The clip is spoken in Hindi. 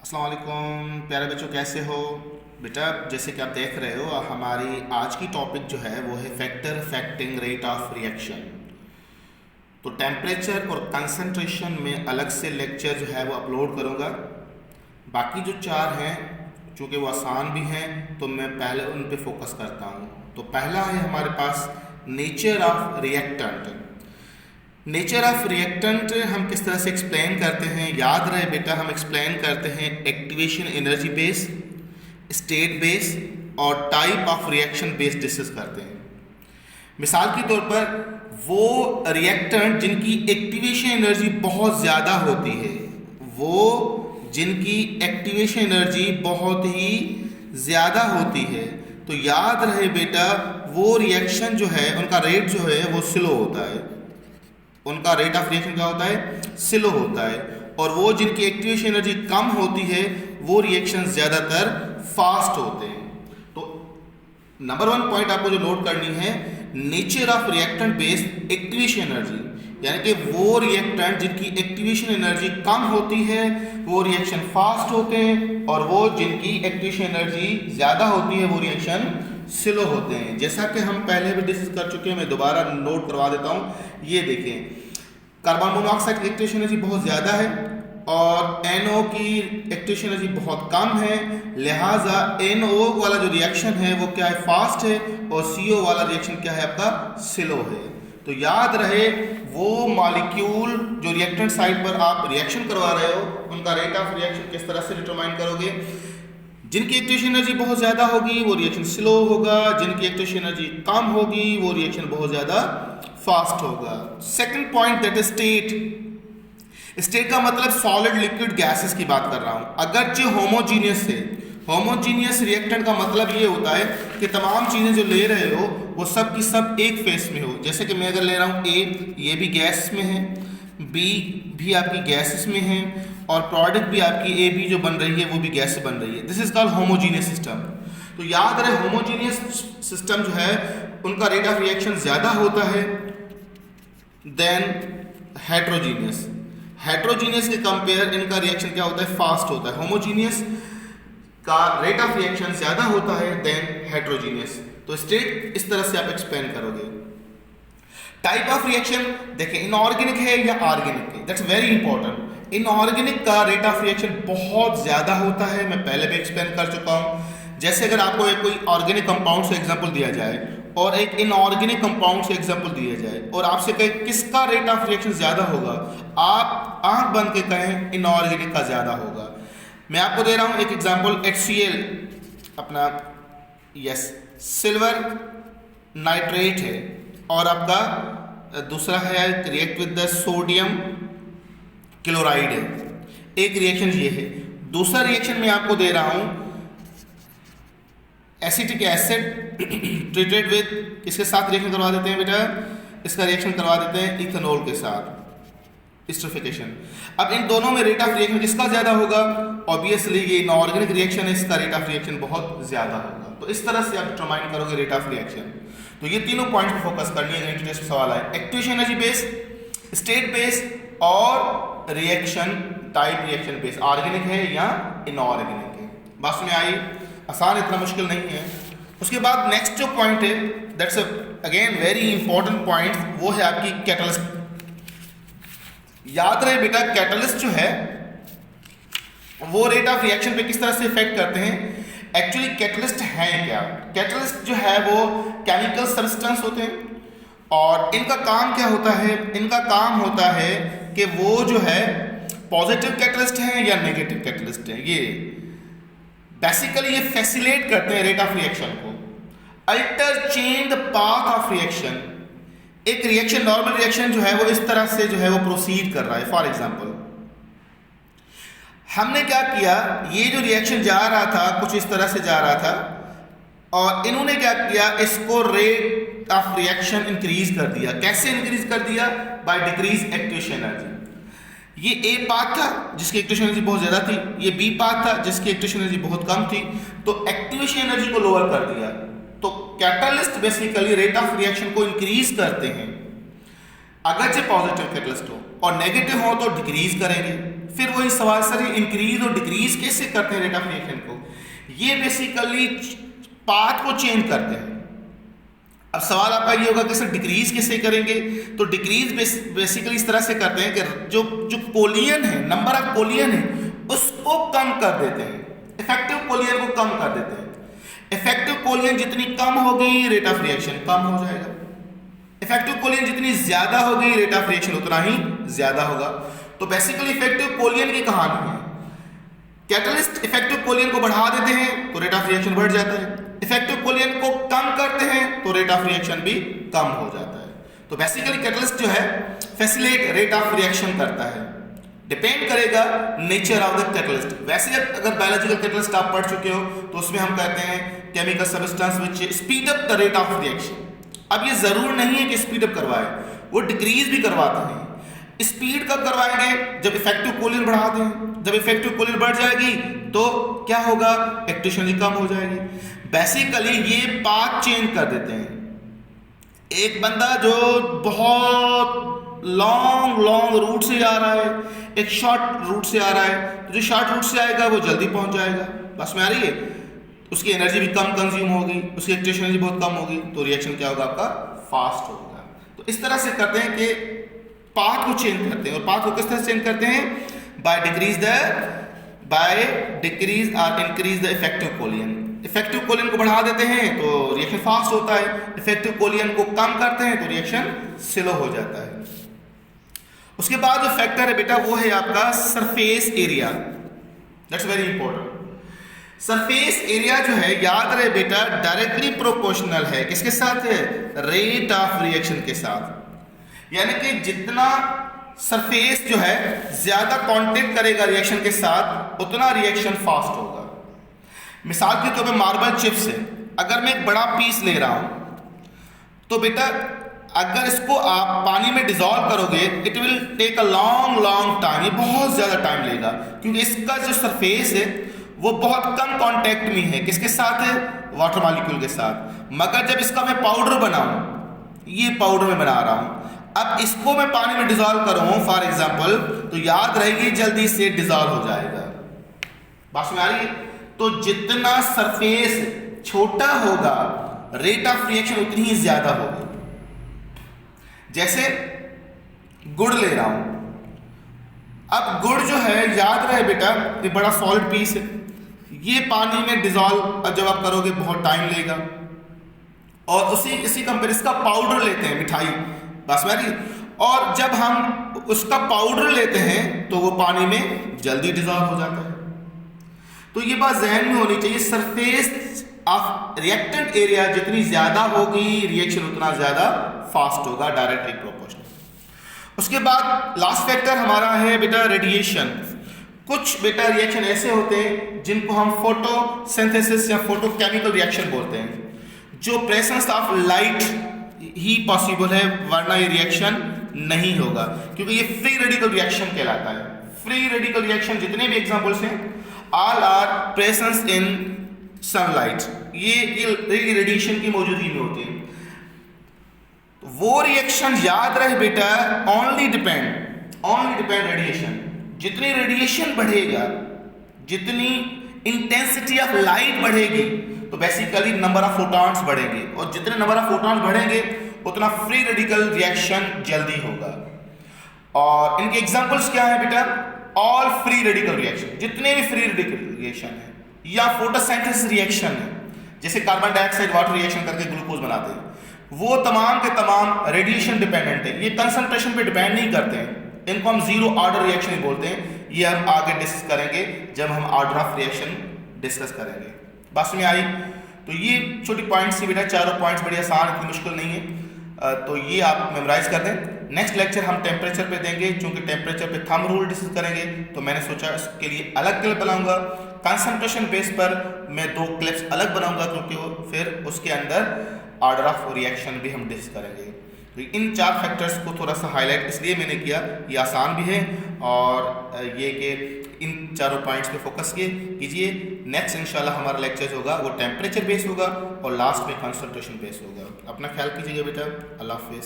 अस्सलाम वालेकुम प्यारे बच्चों, कैसे हो बेटा। जैसे कि आप देख रहे हो, हमारी आज की टॉपिक जो है वो है factor affecting rate of reaction. तो टेम्परेचर और कंसंट्रेशन में अलग से लेक्चर जो है वो अपलोड करूँगा। बाकी जो चार हैं चूँकि वो आसान भी हैं तो मैं पहले उन पे फोकस करता हूँ। तो पहला है हमारे पास nature of reactant. Nature of reactant हम किस तरह से एक्सप्लेन करते हैं, याद रहे बेटा, हम एक्सप्लेन करते हैं activation energy base, state base और type of reaction base discuss करते हैं। मिसाल के तौर पर वो रिएक्टेंट जिनकी एक्टिवेशन एनर्जी बहुत ज़्यादा होती है, वो जिनकी एक्टिवेशन एनर्जी बहुत ही ज़्यादा होती है, तो याद रहे बेटा वो रिएक्शन जो है उनका रेट जो है वो स्लो होता है। उनका रेट ऑफ रिएक्शन क्या होता है? स्लो होता है। और वो जिनकी एक्टिवेशन एनर्जी कम होती है वो रिएक्शन ज़्यादातर फास्ट होते हैं। तो नंबर वन पॉइंट आपको जो नोट करनी है, nature of reactant based activation energy, यानी कि वो रिएक्टेंट जिनकी एक्टिवेशन एनर्जी कम होती है वो रिएक्शन फास्ट होते हैं, और वो जिनकी एक्टिवेशन एनर्जी ज़्यादा होती है वो रिएक्शन स्लो होते हैं। जैसा कि हम पहले भी डिस्कस कर चुके हैं, मैं दोबारा नोट करवा देता हूँ। ये देखें, कार्बन मोनोऑक्साइड की एक्टिवेशन एनर्जी बहुत ज़्यादा है और NO की एक्टिवेशन एनर्जी बहुत कम है, लिहाजा NO वाला जो रिएक्शन है वो क्या है? फास्ट है, और CO वाला रिएक्शन क्या है? आपका स्लो है। तो याद रहे वो मॉलिक्यूल जो रिएक्टेंट साइड पर आप रिएक्शन करवा रहे हो उनका रेट ऑफ रिएक्शन किस तरह से डिटरमाइन करोगे। जिनकी एक्टिवेशन एनर्जी बहुत ज़्यादा होगी वो रिएक्शन स्लो होगा, जिनकी एक्टिवेशन एनर्जी कम होगी वो रिएक्शन बहुत ज़्यादा फास्ट होगा। Second point, that is state. State का मतलब सॉलिड लिक्विड गैसेस की बात कर रहा हूं। अगर जो होमोजीनियस है, होमोजीनियस रिएक्टेंट का मतलब ये होता है कि तमाम चीज़ें जो ले रहे हो वो सब की सब एक फेस में हो। जैसे कि मैं अगर ले रहा हूँ A, ये भी गैस में है, B भी आपकी गैसेस में है, और प्रोडक्ट भी आपकी AB जो बन रही है वो भी गैस से बन रही है। This is called homogeneous system. तो याद रहे होमोजीनियस सिस्टम जो है उनका रेट ऑफ रिएक्शन ज़्यादा होता है देन हेट्रोजीनियस। हेट्रोजीनियस के कंपेयर इनका रिएक्शन क्या होता है? फास्ट होता है। होमोजीनियस का रेट ऑफ रिएक्शन ज़्यादा होता है देन हेट्रोजीनियस। तो स्टेट इस तरह से आप एक्सप्लेन करोगे। टाइप ऑफ रिएक्शन देखें, इनऑर्गेनिक है या ऑर्गेनिक है, दैट्स वेरी इंपॉर्टेंट। इनऑर्गेनिक का रेट ऑफ रिएक्शन बहुत ज़्यादा होता है, मैं पहले भी एक्सप्लेन कर चुका हूँ। जैसे अगर आपको एक कोई ऑर्गेनिक कंपाउंड से एग्जांपल दिया जाए और एक इनऑर्गेनिक कंपाउंड से एग्जांपल दिया जाए और आपसे कहे किसका रेट ऑफ रिएक्शन ज़्यादा होगा, आप आंख बंद के कहें इनऑर्गेनिक का ज़्यादा होगा। मैं आपको दे रहा हूँ एक एग्जांपल, HCl अपना सिल्वर नाइट्रेट है, और आपका दूसरा है react with the sodium chloride है। एक रिएक्शन ये है। दूसरा रिएक्शन मैं आपको दे रहा हूं एसिटिक एसिड ट्रीटेड विद, इसके साथ रिएक्शन करवा देते हैं बेटा, इसका रिएक्शन करवा देते हैं इथेनॉल के साथ, एस्टरिफिकेशन। अब इन दोनों में रेट ऑफ रिएक्शन किसका ज्यादा होगा? ऑब्वियसली ये इनऑर्गेनिक रिएक्शन है, इसका रेट ऑफ रिएक्शन बहुत ज्यादा होगा। तो इस तरह से आप डिटरमाइन करोगे रेट ऑफ रिएक्शन। तो ये तीनों पॉइंट्स पे फोकस करनी है अगर इंटरेस्ट सवाल आए। Activation energy base, state base और reaction type reaction base, organic है या इनऑर्गेनिक है। बात में आई, आसान, इतना मुश्किल नहीं है। उसके बाद नेक्स्ट जो पॉइंट है, that's again very important point, वो है आपकी कैटलिस्ट। याद रहे बेटा कैटलिस्ट जो है वो रेट ऑफ रिएक्शन पे किस तरह से इफेक्ट करते हैं। एक्चुअली कैटलिस्ट है क्या? कैटलिस्ट जो है वो केमिकल सब्सटेंस होते हैं, और इनका काम क्या होता है? इनका काम होता है कि वो जो है पॉजिटिव कैटलिस्ट हैं या नेगेटिव कैटलिस्ट हैं। ये बेसिकली ये फैसिलिटेट करते हैं रेट ऑफ रिएक्शन को, alter change the path of reaction. एक रिएक्शन, नॉर्मल रिएक्शन जो है वो इस तरह से जो है वो प्रोसीड कर रहा है। फॉर एग्जांपल हमने क्या किया, ये जो रिएक्शन जा रहा था कुछ इस तरह से जा रहा था, और इन्होंने क्या किया, इसको रेट ऑफ रिएक्शन इंक्रीज कर दिया। कैसे इंक्रीज कर दिया? By decrease activation energy. ये A पाथ था जिसकी एक्टिवेशन एनर्जी बहुत ज़्यादा थी, ये B पाथ था जिसकी एक्टिवेशन एनर्जी बहुत कम थी, तो एक्टिवेशन एनर्जी को लोअर कर दिया। तो catalyst basically rate of reaction को इंक्रीज करते हैं। अगर जो पॉजिटिव कैटलिस्ट हो और नेगेटिव हो तो डिक्रीज करेंगे। फिर वही सवाल सर ये इंक्रीज और डिक्रीज कैसे करते हैं रेट ऑफ रिएक्शन को? ये बेसिकली पाथ को चेंज करते हैं। अब सवाल आपका ये होगा कि सर डिक्रीज कैसे करेंगे? तो डिक्रीज बेसिकली इस तरह से करते हैं कि जो कोलियन है, नंबर ऑफ कोलियन है, उसको कम कर देते हैं, इफेक्टिव कोलियन को कम कर देते हैं। इफेक्टिव कोलियन जितनी कम होगी रेट ऑफ रिएक्शन कम हो जाएगा, इफेक्टिव कोलियन जितनी ज्यादा होगी रेट ऑफ रिएक्शन उतना ही ज्यादा होगा। तो बेसिकली इफेक्टिव कोलियन की कहानी है, कैटलिस्ट इफेक्टिव कोलियन को बढ़ा देते हैं तो रेट ऑफ रिएक्शन बढ़ जाता है, इफेक्टिव कोलियन को कम करते हैं तो रेट ऑफ रिएक्शन भी कम हो जाता है। तो बेसिकली कैटलिस्ट जो है फैसिलिटेट रेट ऑफ रिएक्शन करता है, डिपेंड करेगा नेचर ऑफ द कैटलिस्ट। वैसे अगर बायोलॉजिकल कैटलिस्ट आप पढ़ चुके हो तो उसमें हम कहते हैं chemical substance which speed up the rate of reaction. अब ये जरूर नहीं है कि स्पीड अप करवाए, वो डिक्रीज भी करवाते हैं। स्पीड कब करवाएंगे? जब इफेक्टिव कोलियन बढ़ाते हैं, जब इफेक्टिव कोलियन बढ़ जाएगी तो क्या होगा? एक्टिवेशन कम हो जाएगी। बेसिकली ये पाथ चेंज कर देते हैं। एक बंदा जो बहुत लॉन्ग रूट से आ रहा है, एक शॉर्ट रूट से आ रहा है, तो जो शॉर्ट रूट से आएगा वो जल्दी पहुंच जाएगा, बस में आ रही है, उसकी एनर्जी भी कम कंज्यूम होगी, उसकी एक्टिवेशन भी बहुत कम होगी, तो रिएक्शन क्या होगा? आपका फास्ट होगा। तो इस तरह से करते हैं कि पाथ को चेंज करते हैं। और पाथ को किस तरह से चेंज करते हैं? बाय डिक्रीज और इंक्रीज द इफेक्टिव कोलियन। इफेक्टिव कोलियन को बढ़ा देते हैं तो रिएक्शन फास्ट होता है, इफेक्टिव कोलियन को कम करते हैं तो रिएक्शन स्लो हो जाता है। उसके बाद जो फैक्टर है बेटा वो है आपका surface area, that's very important. Surface area जो है याद रहे बेटा डायरेक्टली प्रोपोर्शनल है, किसके साथ है? रेट ऑफ रिएक्शन के साथ। यानी कि जितना सरफेस जो है ज्यादा कांटेक्ट करेगा रिएक्शन के साथ उतना रिएक्शन फास्ट होगा। मिसाल के तौर पे मार्बल चिप्स है, अगर मैं एक बड़ा पीस ले रहा हूं तो बेटा अगर इसको आप पानी में डिजोल्व करोगे it will take a long time, ये बहुत ज्यादा टाइम लेगा, क्योंकि इसका जो सरफेस है वो बहुत कम कांटेक्ट में है, किसके साथ है? वाटर मॉलिक्यूल के साथ। मगर जब इसका मैं पाउडर बनाऊं, ये पाउडर में बना रहा हूं, अब इसको मैं पानी में डिजोल्व करूं फॉर एग्जांपल, तो याद रहेगी जल्दी से डिजोल्व हो जाएगा, बात में आ रही है? तो जितना सरफेस छोटा होगा रेट ऑफ रिएक्शन उतनी ही ज्यादा होगी। जैसे गुड़ ले रहा हूं, अब गुड़ जो है याद रहे बेटा ये बड़ा सॉलिड पीस है, ये पानी में डिजोल्व जब आप करोगे बहुत टाइम लेगा। और इसी कंपेयर इसका पाउडर लेते हैं, मिठाई, बस मेरी, और जब हम उसका पाउडर लेते हैं तो वो पानी में जल्दी डिजोल्व हो जाता है। तो ये बात जहन में होनी चाहिए, सरफेस ऑफ रिएक्टेंट एरिया जितनी ज्यादा होगी रिएक्शन उतना ज्यादा फास्ट होगा, डायरेक्टली प्रोपोर्शनल। उसके बाद लास्ट फैक्टर हमारा है बेटा रेडिएशन। कुछ बेटा रिएक्शन ऐसे होते हैं जिनको हम फोटोसिंथेसिस या फोटोकेमिकल रिएक्शन बोलते हैं, जो presence of light he possible है, वरना ये रिएक्शन नहीं होगा, क्योंकि ये फ्री रेडिकल रिएक्शन कहलाता है। फ्री रेडिकल रिएक्शन जितने भी एग्जांपल्स हैं all are presence in sunlight, ये रेडिएशन की मौजूदगी में होती है। वो रिएक्शन याद रहे बेटा ओनली डिपेंड रेडिएशन, जितनी रेडिएशन बढ़ेगा, जितनी इंटेंसिटी ऑफ लाइट बढ़ेगी तो बेसिकली नंबर ऑफ फोटॉन्स बढ़ेंगे, और जितने नंबर ऑफ फोटॉन्स बढ़ेंगे उतना फ्री रेडिकल रिएक्शन जल्दी होगा। और इनके एग्जांपल्स क्या है बेटा? ऑल फ्री रेडिकल रिएक्शन, जितने भी फ्री रेडिकल रिएक्शन है, या फोटोसिंथेसिस रिएक्शन है, जैसे कार्बन डाइऑक्साइड वाटर रिएक्शन करके ग्लूकोज बनाते हैं, वो तमाम के तमाम रेडिएशन डिपेंडेंट है, ये कंसंट्रेशन पे डिपेंड नहीं करते हैं, इनको हम जीरो ऑर्डर रिएक्शन बोलते हैं। ये हम आगे डिस्कस करेंगे जब हम ऑर्डर ऑफ रिएक्शन डिस्कस करेंगे। बस में आई? तो ये छोटी पॉइंट्स थी बेटा, चारों पॉइंट्स बड़ी आसान, इतनी मुश्किल नहीं है, तो ये आप मेमोराइज कर दें। नेक्स्ट लेक्चर हम टेम्परेचर पे देंगे, चूंकि टेम्परेचर पे थंब रूल डिस्कस करेंगे तो मैंने सोचा इसके लिए अलग क्लिप बनाऊंगा। कंसंट्रेशन बेस पर मैं 2 क्लिप्स अलग बनाऊंगा, क्योंकि वो फिर उसके अंदर ऑर्डर ऑफ रिएक्शन भी हम डिस्कस करेंगे। तो इन 4 फैक्टर्स को थोड़ा सा हाईलाइट इसलिए मैंने किया, ये आसान भी है, और ये कि इन चारों पॉइंट्स पे फोकस कीजिए। नेक्स्ट इंशाल्लाह हमारा लेक्चर होगा वो टेम्परेचर बेस होगा, और लास्ट में कंसंट्रेशन बेस होगा। अपना ख्याल कीजिएगा बेटा, अल्लाह हाफिज़।